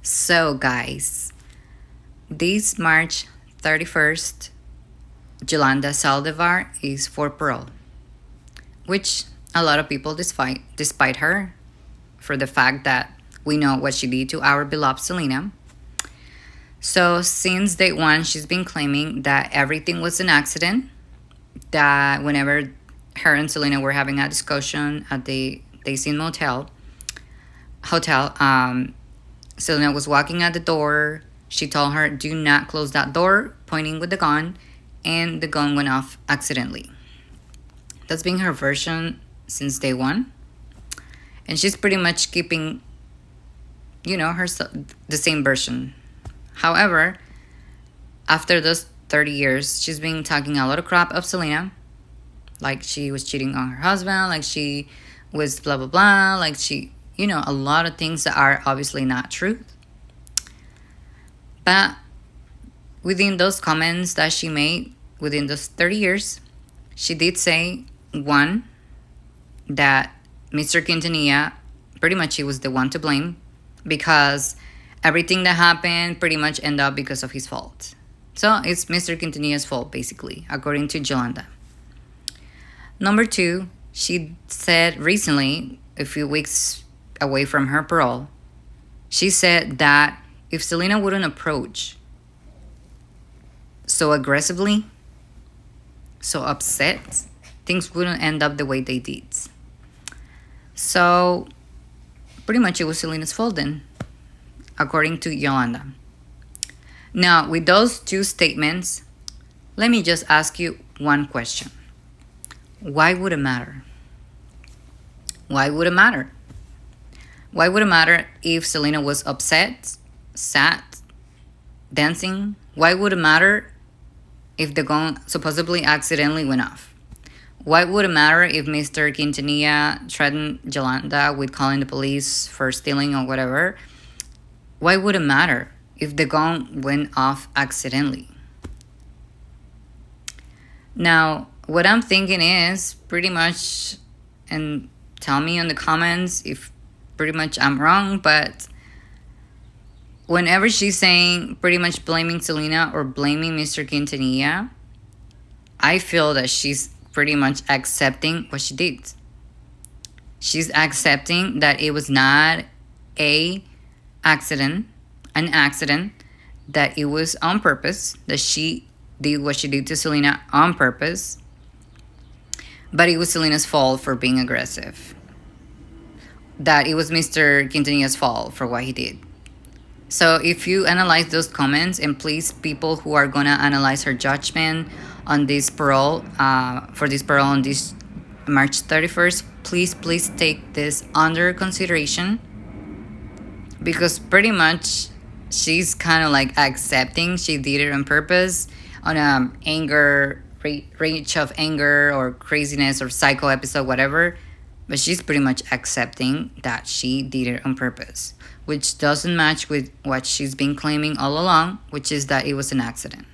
So, guys, this March 31st, Yolanda Saldivar is for parole, which a lot of people despite her for the fact that we know what she did to our beloved Selena. So, since day one, she's been claiming that everything was an accident, that whenever her and Selena were having a discussion at the Daisy hotel, Selena was walking at the door. She told her, "Do not close that door," pointing with the gun, and the gun went off accidentally. That's been her version since day one. And she's pretty much keeping, her the same version. However, after those 30 years, she's been talking a lot of crap of Selena. Like she was cheating on her husband, like she was blah, blah, blah, like she, a lot of things that are obviously not true. But within those comments that she made within those 30 years, she did say, one, that Mr. Quintanilla, pretty much he was the one to blame because everything that happened pretty much ended up because of his fault. So it's Mr. Quintanilla's fault, basically, according to Yolanda. Number two, she said recently, a few weeks away from her parole, she said that if Selena wouldn't approach so aggressively, so upset, things wouldn't end up the way they did. So pretty much it was Selena's fault then, according to Yolanda. Now, with those two statements, let me just ask you one question. Why would it matter? Why would it matter? Why would it matter if Selena was upset, sad, dancing? Why would it matter if the gun supposedly accidentally went off? Why would it matter if Mr. Quintanilla threatened Yolanda with calling the police for stealing or whatever? Why would it matter if the gun went off accidentally? Now, what I'm thinking is pretty much, and tell me in the comments if pretty much I'm wrong, but whenever she's saying pretty much blaming Selena or blaming Mr. Quintanilla, I feel that she's pretty much accepting what she did. She's accepting that it was not an accident, that it was on purpose, that she did what she did to Selena on purpose, but it was Selena's fault for being aggressive. That it was Mr. Quintanilla's fault for what he did. So if you analyze those comments, and please, people who are gonna analyze her judgment on this parole, for this parole on this March 31st, please take this under consideration, because pretty much she's kind of like accepting she did it on purpose, on a range of anger or craziness or psycho episode, whatever. But she's pretty much accepting that she did it on purpose, which doesn't match with what she's been claiming all along, which is that it was an accident.